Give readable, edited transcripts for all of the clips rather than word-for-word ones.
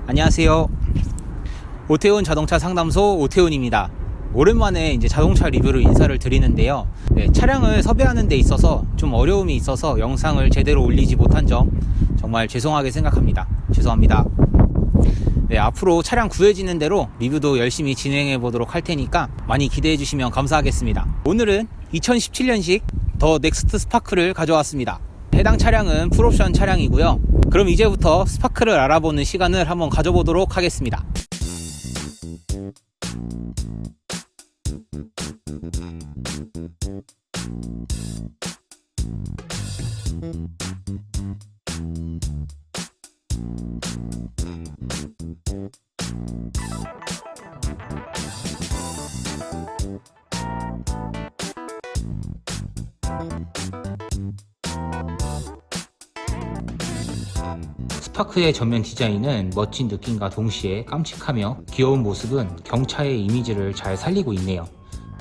안녕하세요. 오태훈 자동차 상담소 오태훈입니다. 오랜만에 이제 자동차 리뷰로 인사를 드리는데요. 차량을 섭외하는 데 있어서 좀 어려움이 있어서 영상을 제대로 올리지 못한 점 정말 죄송하게 생각합니다. 죄송합니다. 앞으로 차량 구해지는 대로 리뷰도 열심히 진행해 보도록 할 테니까 많이 기대해 주시면 감사하겠습니다. 오늘은 2017년식 더 넥스트 스파크를 가져왔습니다. 해당 차량은 풀옵션 차량이고요. 그럼 이제부터 스파크를 알아보는 시간을 한번 가져보도록 하겠습니다. 스파크의 전면 디자인은 멋진 느낌과 동시에 깜찍하며 귀여운 모습은 경차의 이미지를 잘 살리고 있네요.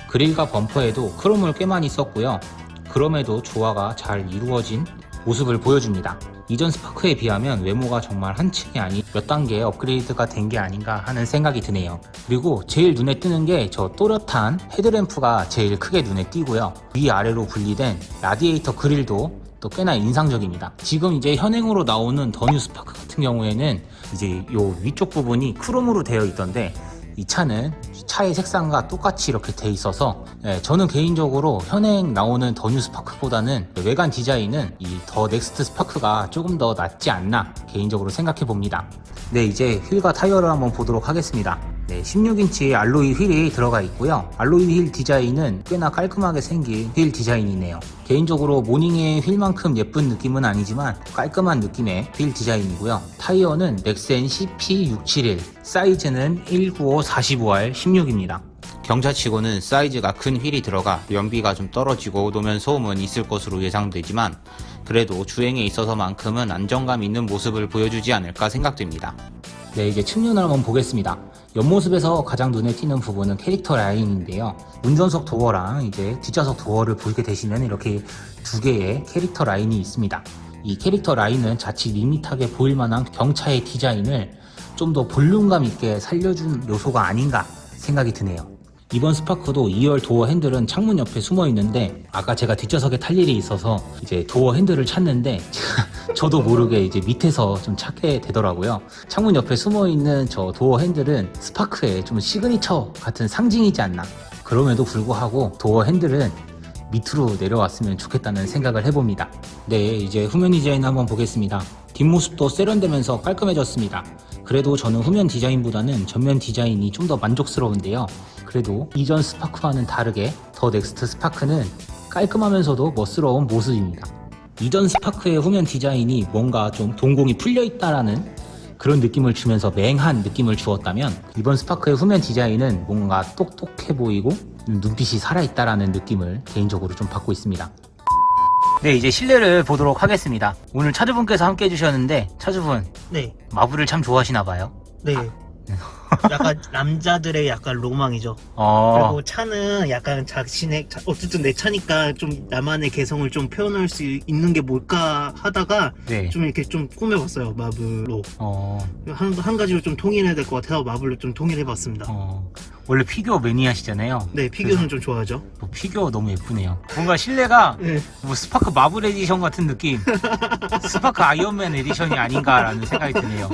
그릴과 범퍼에도 크롬을 꽤 많이 썼고요. 그럼에도 조화가 잘 이루어진 모습을 보여줍니다. 이전 스파크에 비하면 외모가 정말 한층이 아닌 몇 단계 업그레이드가 된 게 아닌가 하는 생각이 드네요. 그리고 제일 눈에 뜨는 게 저 또렷한 헤드램프가 제일 크게 눈에 띄고요. 위아래로 분리된 라디에이터 그릴도 또 꽤나 인상적입니다. 지금 이제 현행으로 나오는 더 뉴 스파크 같은 경우에는 이제 요 위쪽 부분이 크롬으로 되어 있던데 이 차는 차의 색상과 똑같이 이렇게 돼 있어서 저는 개인적으로 현행 나오는 더 뉴 스파크보다는 외관 디자인은 이 더 넥스트 스파크가 조금 더 낫지 않나 개인적으로 생각해 봅니다. 이제 휠과 타이어를 한번 보도록 하겠습니다. 16인치 알로이 휠이 들어가 있고요. 알로이 휠 디자인은 꽤나 깔끔하게 생긴 휠 디자인이네요. 개인적으로 모닝의 휠만큼 예쁜 느낌은 아니지만 깔끔한 느낌의 휠 디자인이고요. 타이어는 넥센 CP671, 사이즈는 195/45R 16입니다. 경차치고는 사이즈가 큰 휠이 들어가 연비가 좀 떨어지고 노면 소음은 있을 것으로 예상되지만 그래도 주행에 있어서만큼은 안정감 있는 모습을 보여주지 않을까 생각됩니다. 이제 측면을 한번 보겠습니다. 옆모습에서 가장 눈에 띄는 부분은 캐릭터 라인인데요. 운전석 도어랑 이제 뒷좌석 도어를 보게 되시면 이렇게 두 개의 캐릭터 라인이 있습니다. 이 캐릭터 라인은 자칫 밋밋하게 보일 만한 경차의 디자인을 좀 더 볼륨감 있게 살려준 요소가 아닌가 생각이 드네요. 이번 스파크도 2열 도어 핸들은 창문 옆에 숨어 있는데 아까 제가 뒷좌석에 탈 일이 있어서 이제 도어 핸들을 찾는데 저도 모르게 이제 밑에서 좀 찾게 되더라고요. 창문 옆에 숨어 있는 저 도어 핸들은 스파크의 좀 시그니처 같은 상징이지 않나. 그럼에도 불구하고 도어 핸들은 밑으로 내려왔으면 좋겠다는 생각을 해봅니다. 이제 후면 디자인 한번 보겠습니다. 뒷모습도 세련되면서 깔끔해졌습니다. 그래도 저는 후면 디자인보다는 전면 디자인이 좀 더 만족스러운데요. 그래도 이전 스파크와는 다르게 더 넥스트 스파크는 깔끔하면서도 멋스러운 모습입니다. 이전 스파크의 후면 디자인이 뭔가 좀 동공이 풀려있다라는 그런 느낌을 주면서 맹한 느낌을 주었다면 이번 스파크의 후면 디자인은 뭔가 똑똑해 보이고 눈빛이 살아있다라는 느낌을 개인적으로 좀 받고 있습니다. 이제 실내를 보도록 하겠습니다. 오늘 차주분께서 함께 해주셨는데 차주분 마블을 참 좋아하시나봐요. 약간 남자들의 약간 로망이죠. 그리고 차는 약간 자신의 어쨌든 내 차니까 좀 나만의 개성을 좀 표현할 수 있는 게 뭘까 하다가 좀 이렇게 좀 꾸며봤어요. 마블로. 한 가지로 좀 통일해야 될 것 같아서 마블로 좀 통일해봤습니다. 원래 피규어 매니아시잖아요. 피규어는 좀 좋아하죠. 피규어 너무 예쁘네요. 뭔가 실내가 뭐 스파크 마블 에디션 같은 느낌, 스파크 아이언맨 에디션이 아닌가라는 생각이 드네요.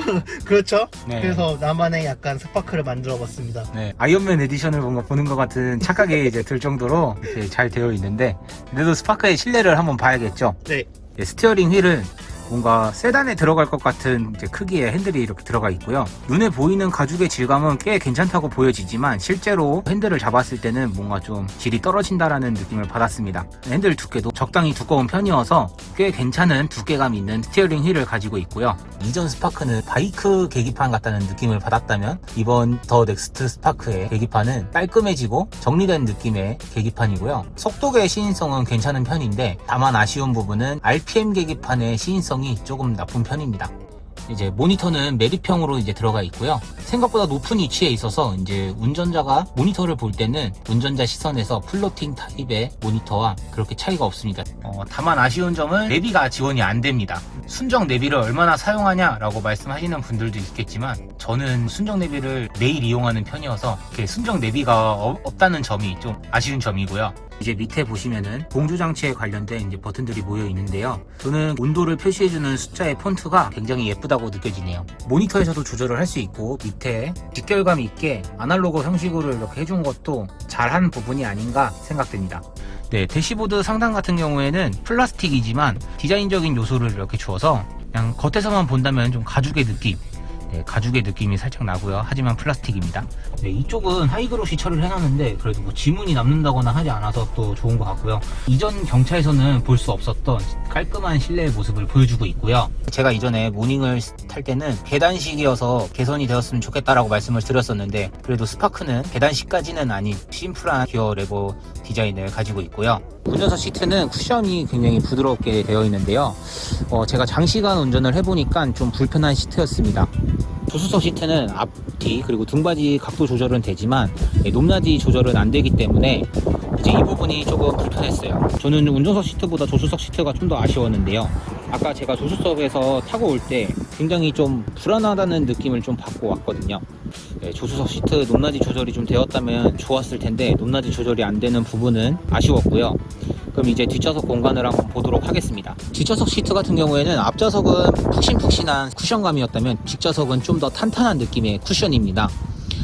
그렇죠. 그래서 나만의 약간 스파크를 만들어봤습니다. 아이언맨 에디션을 뭔가 보는 것 같은 착각이 이제 들 정도로 이렇게 잘 되어 있는데, 그래도 스파크의 실내를 한번 봐야겠죠. 스티어링 휠은 뭔가 세단에 들어갈 것 같은 이제 크기의 핸들이 이렇게 들어가 있고요. 눈에 보이는 가죽의 질감은 꽤 괜찮다고 보여지지만 실제로 핸들을 잡았을 때는 뭔가 좀 질이 떨어진다라는 느낌을 받았습니다. 핸들 두께도 적당히 두꺼운 편이어서 꽤 괜찮은 두께감 있는 스티어링 휠을 가지고 있고요. 이전 스파크는 바이크 계기판 같다는 느낌을 받았다면 이번 더 넥스트 스파크의 계기판은 깔끔해지고 정리된 느낌의 계기판이고요. 속도계 시인성은 괜찮은 편인데 다만 아쉬운 부분은 RPM 계기판의 시인성이 조금 나쁜 편입니다. 이제 모니터는 매립형으로 이제 들어가 있고요. 생각보다 높은 위치에 있어서 이제 운전자가 모니터를 볼 때는 운전자 시선에서 플로팅 타입의 모니터와 그렇게 차이가 없습니다. 다만 아쉬운 점은 내비가 지원이 안 됩니다. 순정 내비를 얼마나 사용하냐라고 말씀하시는 분들도 있겠지만 저는 순정 내비를 매일 이용하는 편이어서 이렇게 순정 내비가 없다는 점이 좀 아쉬운 점이고요. 이제 밑에 보시면은 공조 장치에 관련된 이제 버튼들이 모여 있는데요. 저는 온도를 표시해주는 숫자의 폰트가 굉장히 예쁘다고 느껴지네요. 모니터에서도 조절을 할 수 있고 밑에 직결감 있게 아날로그 형식으로 이렇게 해준 것도 잘한 부분이 아닌가 생각됩니다. 네, 대시보드 상단 같은 경우에는 플라스틱이지만 디자인적인 요소를 이렇게 주어서 그냥 겉에서만 본다면 좀 가죽의 느낌, 네, 가죽의 느낌이 살짝 나고요. 하지만 플라스틱입니다. 네, 이쪽은 하이그로시 처리를 해놨는데 그래도 뭐 지문이 남는다거나 하지 않아서 또 좋은 것 같고요. 이전 경차에서는 볼 수 없었던 깔끔한 실내의 모습을 보여주고 있고요. 제가 이전에 모닝을 탈 때는 계단식이어서 개선이 되었으면 좋겠다라고 말씀을 드렸었는데 그래도 스파크는 계단식까지는 아닌 심플한 기어 레버 디자인을 가지고 있고요. 운전석 시트는 쿠션이 굉장히 부드럽게 되어 있는데요. 제가 장시간 운전을 해보니까 좀 불편한 시트였습니다. 조수석 시트는 앞뒤 그리고 등받이 각도 조절은 되지만 높낮이 조절은 안 되기 때문에 이제 이 부분이 조금 불편했어요. 저는 운전석 시트보다 조수석 시트가 좀 더 아쉬웠는데요. 아까 제가 조수석에서 타고 올 때 굉장히 좀 불안하다는 느낌을 좀 받고 왔거든요. 조수석 시트 높낮이 조절이 좀 되었다면 좋았을 텐데 높낮이 조절이 안 되는 부분은 아쉬웠고요. 그럼 이제 뒷좌석 공간을 한번 보도록 하겠습니다. 뒷좌석 시트 같은 경우에는 앞좌석은 푹신푹신한 쿠션감이었다면 뒷좌석은 좀 더 탄탄한 느낌의 쿠션입니다.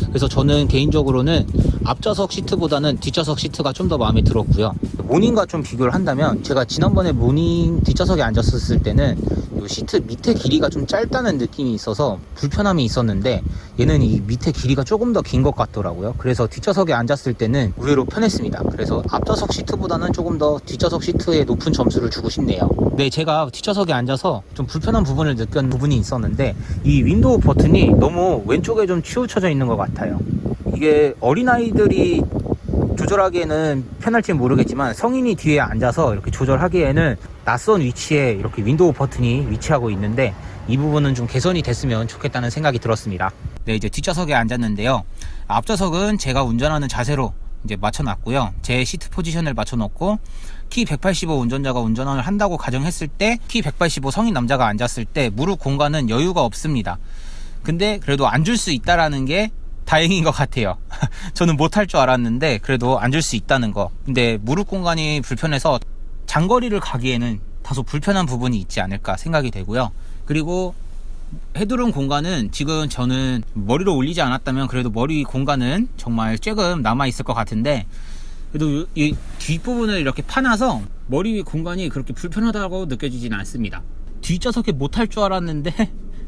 그래서 저는 개인적으로는 앞좌석 시트보다는 뒷좌석 시트가 좀 더 마음에 들었고요. 모닝과 좀 비교를 한다면 제가 지난번에 모닝 뒷좌석에 앉았을 때는 이 시트 밑에 길이가 좀 짧다는 느낌이 있어서 불편함이 있었는데 얘는 이 밑에 길이가 조금 더 긴 것 같더라고요. 그래서 뒷좌석에 앉았을 때는 의외로 편했습니다. 그래서 앞좌석 시트보다는 조금 더 뒷좌석 시트에 높은 점수를 주고 싶네요. 네, 제가 뒷좌석에 앉아서 좀 불편한 부분을 느꼈던 부분이 있었는데 이 윈도우 버튼이 너무 왼쪽에 좀 치우쳐져 있는 것 같아요. 이게 어린아이들이 조절하기에는 편할지는 모르겠지만 성인이 뒤에 앉아서 이렇게 조절하기에는 낯선 위치에 이렇게 윈도우 버튼이 위치하고 있는데 이 부분은 좀 개선이 됐으면 좋겠다는 생각이 들었습니다. 네, 이제 뒷좌석에 앉았는데요. 앞좌석은 제가 운전하는 자세로 이제 맞춰놨고요. 제 시트 포지션을 맞춰놓고 키 185 운전자가 운전을 한다고 가정했을 때 키 185 성인 남자가 앉았을 때 무릎 공간은 여유가 없습니다. 근데 그래도 앉을 수 있다라는 게 다행인 것 같아요. 저는 못할 줄 알았는데 그래도 앉을 수 있다는 거. 근데 무릎 공간이 불편해서 장거리를 가기에는 다소 불편한 부분이 있지 않을까 생각이 되고요. 그리고 헤드룸 공간은 지금 저는 머리로 올리지 않았다면 그래도 머리 공간은 정말 조금 남아 있을 것 같은데 그래도 이 뒷부분을 이렇게 파놔서 머리 공간이 그렇게 불편하다고 느껴지진 않습니다. 뒷좌석에 못할 줄 알았는데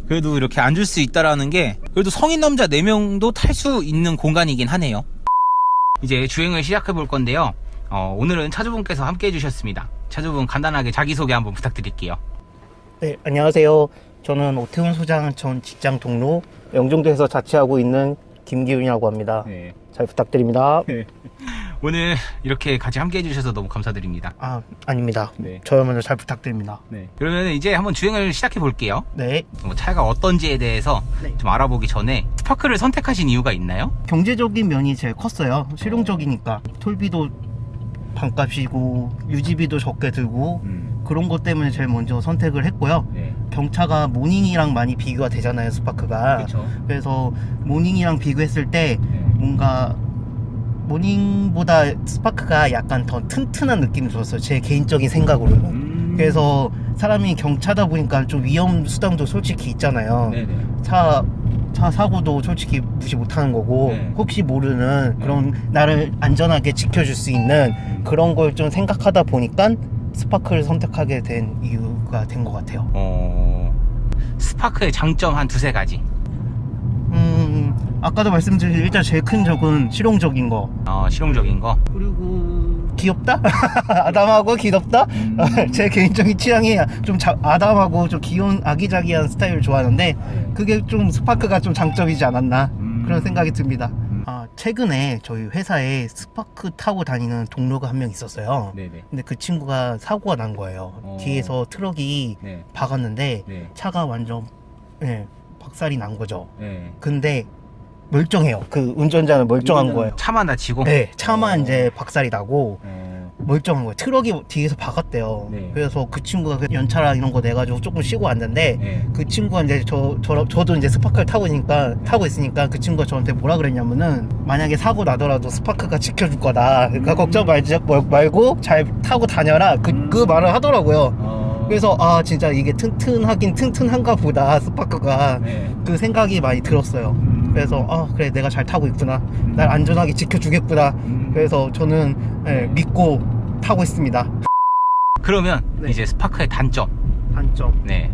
그래도 이렇게 앉을 수 있다라는 게 그래도 성인 남자 4명도 탈 수 있는 공간이긴 하네요. 이제 주행을 시작해 볼 건데요. 오늘은 차주분께서 함께 해주셨습니다. 차주분 간단하게 자기소개 한번 부탁드릴게요. 네, 안녕하세요. 저는 오태훈 소장 전 직장 동료 영종도에서 자취하고 있는 김기훈이라고 합니다. 네. 잘 부탁드립니다. 네. 오늘 이렇게 같이 함께 해주셔서 너무 감사드립니다. 아닙니다. 네. 저요 먼저 잘 부탁드립니다. 네. 그러면 이제 한번 주행을 시작해 볼게요. 네. 차가 어떤지에 대해서 네. 좀 알아보기 전에 스파크를 선택하신 이유가 있나요? 경제적인 면이 제일 컸어요. 실용적이니까. 톨비도 반값이고 유지비도 적게 들고 그런 것 때문에 제일 먼저 선택을 했고요. 네. 경차가 모닝이랑 많이 비교가 되잖아요, 스파크가. 그렇죠. 그래서 모닝이랑 비교했을 때 네. 뭔가 모닝보다 스파크가 약간 더 튼튼한 느낌이 들었어요, 제 개인적인 생각으로는. 그래서 사람이 경차다 보니까 좀 위험 수당도 솔직히 있잖아요. 네네. 차 사고도 솔직히 무시 못하는 거고 네. 혹시 모르는 그런 나를 안전하게 지켜줄 수 있는 그런 걸 좀 생각하다 보니까 스파크를 선택하게 된 이유가 된 것 같아요. 스파크의 장점 한 두세 가지. 아까도 말씀드린 일단 제일 큰 적은 실용적인 거. 실용적인 거. 그리고 귀엽다? 아담하고 귀엽다? 제 개인적인 취향이 좀 아담하고 좀 귀여운 아기자기한 스타일을 좋아하는데 그게 좀 스파크가 좀 장점이지 않았나 그런 생각이 듭니다. 최근에 저희 회사에 스파크 타고 다니는 동료가 한 명 있었어요. 네네. 근데 그 친구가 사고가 난 거예요. 뒤에서 트럭이 네. 박았는데 네. 차가 완전 박살이 난 거죠. 네. 근데 멀쩡해요. 그 운전자는 멀쩡한 거예요. 차만 다치고. 네, 차만 이제 박살이 나고 멀쩡한 거예요. 트럭이 뒤에서 박았대요. 네. 그래서 그 친구가 그 연차랑 이런 거 내가지고 조금 쉬고 왔는데 네. 그 친구가 이제 저도 이제 스파크를 타고 있으니까 그 친구가 저한테 뭐라 그랬냐면은 만약에 사고 나더라도 스파크가 지켜줄 거다. 그러니까 걱정 말고 잘 타고 다녀라. 그 말을 하더라고요. 그래서 아 진짜 이게 튼튼하긴 튼튼한가 보다 스파크가. 네. 그 생각이 많이 들었어요. 그래서 아 그래 내가 잘 타고 있구나. 날 안전하게 지켜주겠구나. 그래서 저는 믿고 타고 있습니다. 그러면 네. 이제 스파크의 단점. 네,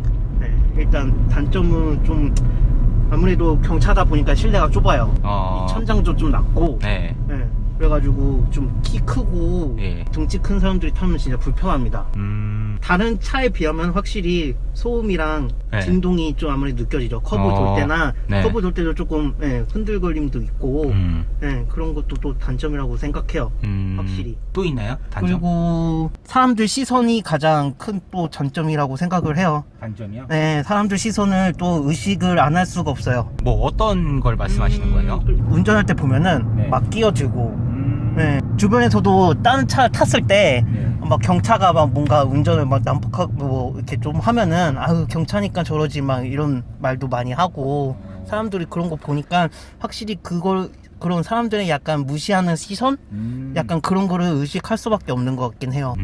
일단 단점은 좀 아무래도 경차다 보니까 실내가 좁아요. 이 천장도 좀 낮고 네. 그래가지고 좀 키 크고 예. 등치 큰 사람들이 타면 진짜 불편합니다. 다른 차에 비하면 확실히 소음이랑 네. 진동이 좀 아무래도 느껴지죠. 커브 돌 때나 네. 커브 돌 때도 조금 흔들거림도 있고 그런 것도 또 단점이라고 생각해요. 확실히. 또 있나요? 단점? 그리고 사람들 시선이 가장 큰 또 단점이라고 생각을 해요. 단점이요? 네, 사람들 시선을 또 의식을 안 할 수가 없어요. 뭐 어떤 걸 말씀하시는 거예요? 운전할 때 보면은 네. 막 끼어들고 주변에서도 다른 차 탔을 때 막 경차가 막 뭔가 운전을 막 난폭하고 뭐 이렇게 좀 하면은 아유 경차니까 저러지 막 이런 말도 많이 하고 사람들이 그런 거 보니까 확실히 그런 사람들의 약간 무시하는 시선? 약간 그런 거를 의식할 수밖에 없는 것 같긴 해요.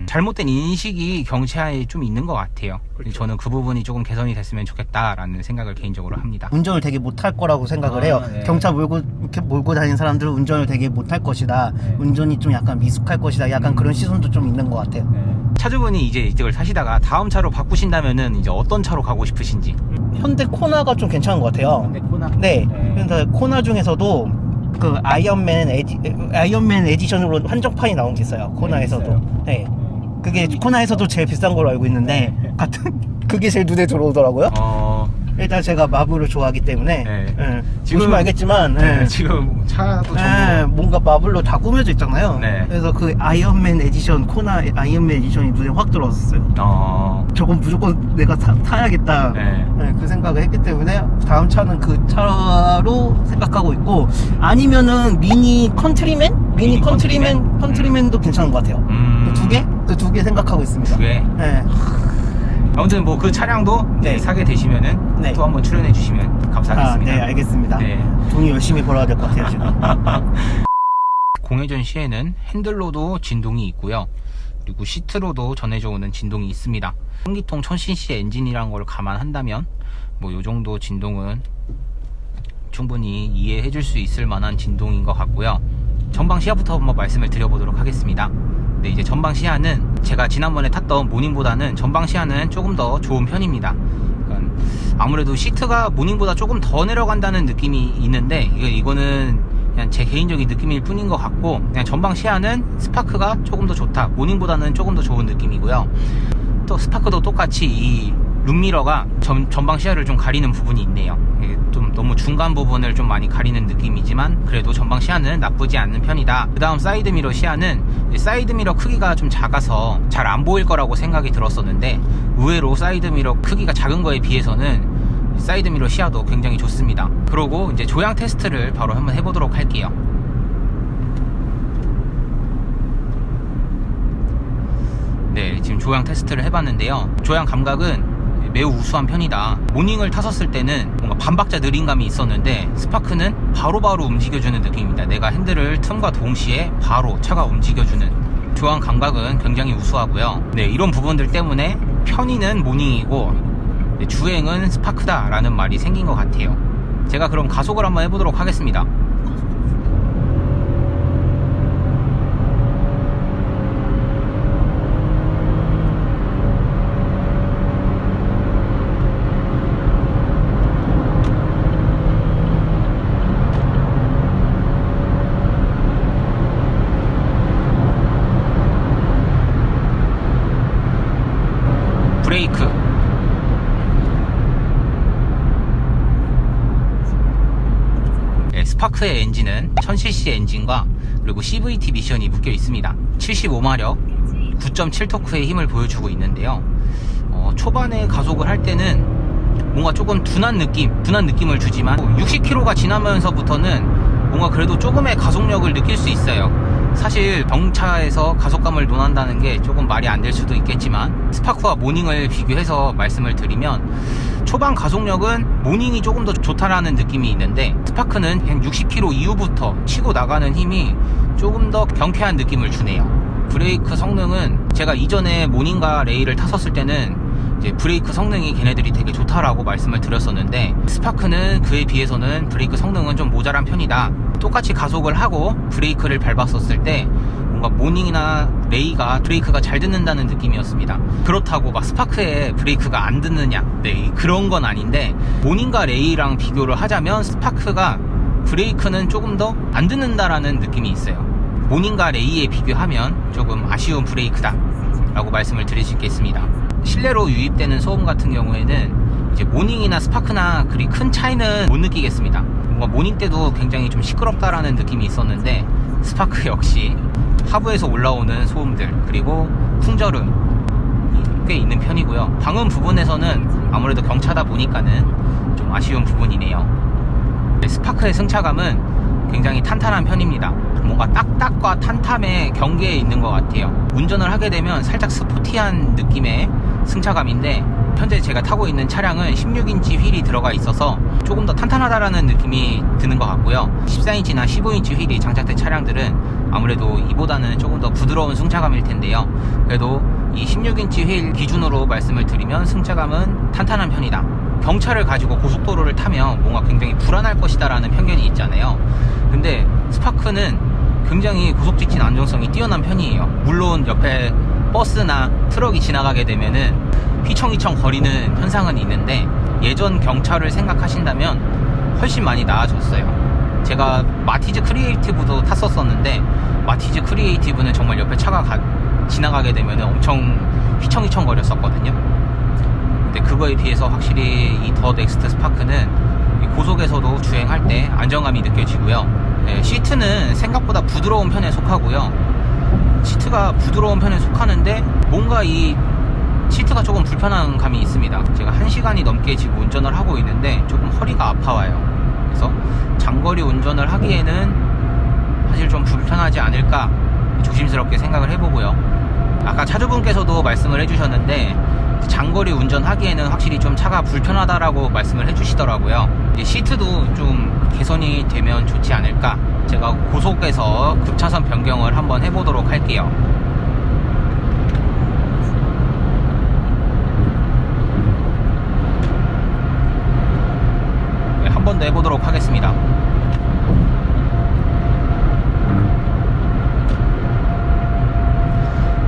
잘못된 인식이 경차에 좀 있는 것 같아요. 그렇죠. 저는 그 부분이 조금 개선이 됐으면 좋겠다라는 생각을 개인적으로 합니다. 운전을 되게 못할 거라고 생각을 해요. 네. 경차 이렇게 몰고 다니는 사람들은 운전을 되게 못할 것이다. 운전이 좀 약간 미숙할 것이다. 약간 그런 시선도 좀 있는 것 같아요. 차주분이 이제 이걸 사시다가 다음 차로 바꾸신다면은 이제 어떤 차로 가고 싶으신지. 현대 코나가 좀 괜찮은 것 같아요. 근데 코나. 네. 그래서 코나 중에서도 그 아이언맨 에디션으로 한정판이 나온 게 있어요. 코나에서도. 네. 그게 코나에서도 제일 비싼 걸로 알고 있는데 그게 제일 눈에 들어오더라고요. 일단 제가 마블을 좋아하기 때문에 보시면 알겠지만 지금 차도 전부 뭔가 마블로 다 꾸며져 있잖아요. 네. 그래서 그 아이언맨 에디션 코나 아이언맨 에디션이 눈에 확 들어왔어요. 저건 무조건 내가 타야겠다. 그 생각을 했기 때문에 다음 차는 그 차로 생각하고 있고 아니면은 미니 컨트리맨도 괜찮은 것 같아요. 그 두 개 생각하고 있습니다. 두 개? 아무튼 뭐 그 차량도 네. 사게 되시면은 네. 또 한번 출연해 주시면 감사하겠습니다. 네, 알겠습니다. 돈이 열심히 벌어야 될 것 같아요, 지금. 공회전 시에는 핸들로도 진동이 있고요. 그리고 시트로도 전해져 오는 진동이 있습니다. 3기통 1000cc 엔진이란 걸 감안한다면 뭐 요 정도 진동은 충분히 이해해 줄 수 있을 만한 진동인 것 같고요. 전방 시야부터 한번 말씀을 드려보도록 하겠습니다. 네, 이제 전방 시야는 제가 지난번에 탔던 모닝보다는 전방 시야는 조금 더 좋은 편입니다. 그러니까 아무래도 시트가 모닝보다 조금 더 내려간다는 느낌이 있는데 이거는 그냥 제 개인적인 느낌일 뿐인 것 같고 그냥 전방 시야는 스파크가 조금 더 좋다. 모닝보다는 조금 더 좋은 느낌이고요. 또 스파크도 똑같이 이 룸미러가 전방 시야를 좀 가리는 부분이 있네요. 좀 너무 중간 부분을 좀 많이 가리는 느낌이지만 그래도 전방 시야는 나쁘지 않는 편이다. 그 다음 사이드미러 시야는 사이드미러 크기가 좀 작아서 잘 안 보일 거라고 생각이 들었었는데 의외로 사이드미러 크기가 작은 거에 비해서는 사이드미러 시야도 굉장히 좋습니다. 그리고 이제 조향 테스트를 바로 한번 해보도록 할게요. 네, 지금 조향 테스트를 해봤는데요. 조향 감각은 매우 우수한 편이다. 모닝을 탔었을 때는 뭔가 반박자 느린 감이 있었는데 스파크는 바로바로 움직여주는 느낌입니다. 내가 핸들을 틈과 동시에 바로 차가 움직여주는 조향 감각은 굉장히 우수하고요. 네, 이런 부분들 때문에 편의는 모닝이고 주행은 스파크다 라는 말이 생긴 것 같아요. 제가 그럼 가속을 한번 해보도록 하겠습니다. 브레이크. 네, 스파크의 엔진은 1000cc 엔진과 그리고 CVT 미션이 묶여 있습니다. 75마력 9.7토크의 힘을 보여주고 있는데요. 초반에 가속을 할 때는 뭔가 조금 둔한 느낌을 주지만 60km가 지나면서부터는 뭔가 그래도 조금의 가속력을 느낄 수 있어요. 사실 경차에서 가속감을 논한다는 게 조금 말이 안 될 수도 있겠지만 스파크와 모닝을 비교해서 말씀을 드리면 초반 가속력은 모닝이 조금 더 좋다라는 느낌이 있는데 스파크는 한 60km 이후부터 치고 나가는 힘이 조금 더 경쾌한 느낌을 주네요. 브레이크 성능은 제가 이전에 모닝과 레이를 탔었을 때는 이제 브레이크 성능이 걔네들이 되게 좋다라고 말씀을 드렸었는데 스파크는 그에 비해서는 브레이크 성능은 좀 모자란 편이다. 똑같이 가속을 하고 브레이크를 밟았었을 때 뭔가 모닝이나 레이가 브레이크가 잘 듣는다는 느낌이었습니다. 그렇다고 막 스파크에 브레이크가 안 듣느냐, 네, 그런 건 아닌데 모닝과 레이랑 비교를 하자면 스파크가 브레이크는 조금 더 안 듣는다라는 느낌이 있어요. 모닝과 레이에 비교하면 조금 아쉬운 브레이크다 라고 말씀을 드릴 수 있겠습니다. 실내로 유입되는 소음 같은 경우에는 이제 모닝이나 스파크나 그리 큰 차이는 못 느끼겠습니다. 뭔가 모닝 때도 굉장히 좀 시끄럽다라는 느낌이 있었는데 스파크 역시 하부에서 올라오는 소음들 그리고 풍절음이 꽤 있는 편이고요. 방음 부분에서는 아무래도 경차다 보니까는 좀 아쉬운 부분이네요. 스파크의 승차감은 굉장히 탄탄한 편입니다. 뭔가 딱딱과 탄탄의 경계에 있는 것 같아요. 운전을 하게 되면 살짝 스포티한 느낌의 승차감인데 현재 제가 타고 있는 차량은 16인치 휠이 들어가 있어서 조금 더 탄탄하다라는 느낌이 드는 것 같고요. 14인치나 15인치 휠이 장착된 차량들은 아무래도 이보다는 조금 더 부드러운 승차감일 텐데요. 그래도 이 16인치 휠 기준으로 말씀을 드리면 승차감은 탄탄한 편이다. 경차를 가지고 고속도로를 타면 뭔가 굉장히 불안할 것이다 라는 편견이 있잖아요. 근데 스파크는 굉장히 고속직진 안정성이 뛰어난 편이에요. 물론 옆에 버스나 트럭이 지나가게 되면은 휘청휘청 거리는 현상은 있는데 예전 경차를 생각하신다면 훨씬 많이 나아졌어요. 제가 마티즈 크리에이티브도 탔었었는데 마티즈 크리에이티브는 정말 옆에 차가 지나가게 되면은 엄청 휘청휘청 거렸었거든요. 근데 그거에 비해서 확실히 이 더 넥스트 스파크는 고속에서도 주행할 때 안정감이 느껴지고요. 네, 시트는 생각보다 부드러운 편에 속하고요. 시트가 부드러운 편에 속하는데 뭔가 이 시트가 조금 불편한 감이 있습니다. 제가 1시간이 넘게 지금 운전을 하고 있는데 조금 허리가 아파와요. 그래서 장거리 운전을 하기에는 사실 좀 불편하지 않을까 조심스럽게 생각을 해보고요. 아까 차주분께서도 말씀을 해주셨는데 장거리 운전하기에는 확실히 좀 차가 불편하다라고 말씀을 해주시더라고요. 이제 시트도 좀 개선이 되면 좋지 않을까. 제가 고속에서 급차선 변경을 한번 해보도록 할게요. 네, 한 번 더 해보도록 하겠습니다.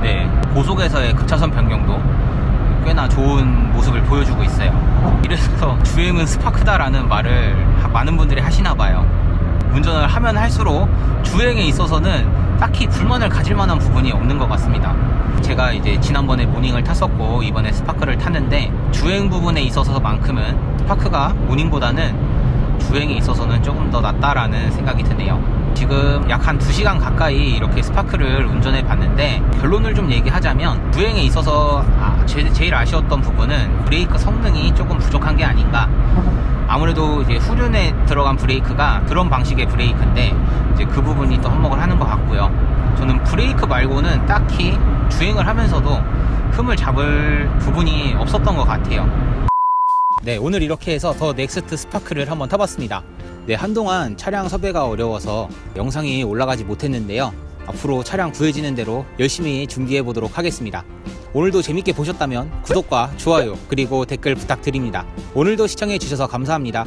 네, 고속에서의 급차선 변경도 꽤나 좋은 모습을 보여주고 있어요. 이래서 주행은 스파크다라는 말을 많은 분들이 하시나봐요. 운전을 하면 할수록 주행에 있어서는 딱히 불만을 가질 만한 부분이 없는 것 같습니다. 제가 이제 지난번에 모닝을 탔었고 이번에 스파크를 탔는데 주행 부분에 있어서만큼은 스파크가 모닝보다는 주행에 있어서는 조금 더 낫다라는 생각이 드네요. 지금 약 한 2시간 가까이 이렇게 스파크를 운전해 봤는데 결론을 좀 얘기하자면 주행에 있어서 제일 아쉬웠던 부분은 브레이크 성능이 조금 부족한 게 아닌가. 아무래도 이제 후륜에 들어간 브레이크가 그런 방식의 브레이크인데 이제 그 부분이 또 한몫을 하는 것 같고요. 저는 브레이크 말고는 딱히 주행을 하면서도 흠을 잡을 부분이 없었던 것 같아요. 네, 오늘 이렇게 해서 더 넥스트 스파크를 한번 타봤습니다. 네, 한동안 차량 섭외가 어려워서 영상이 올라가지 못했는데요. 앞으로 차량 구해지는 대로 열심히 준비해 보도록 하겠습니다. 오늘도 재밌게 보셨다면 구독과 좋아요 그리고 댓글 부탁드립니다. 오늘도 시청해 주셔서 감사합니다.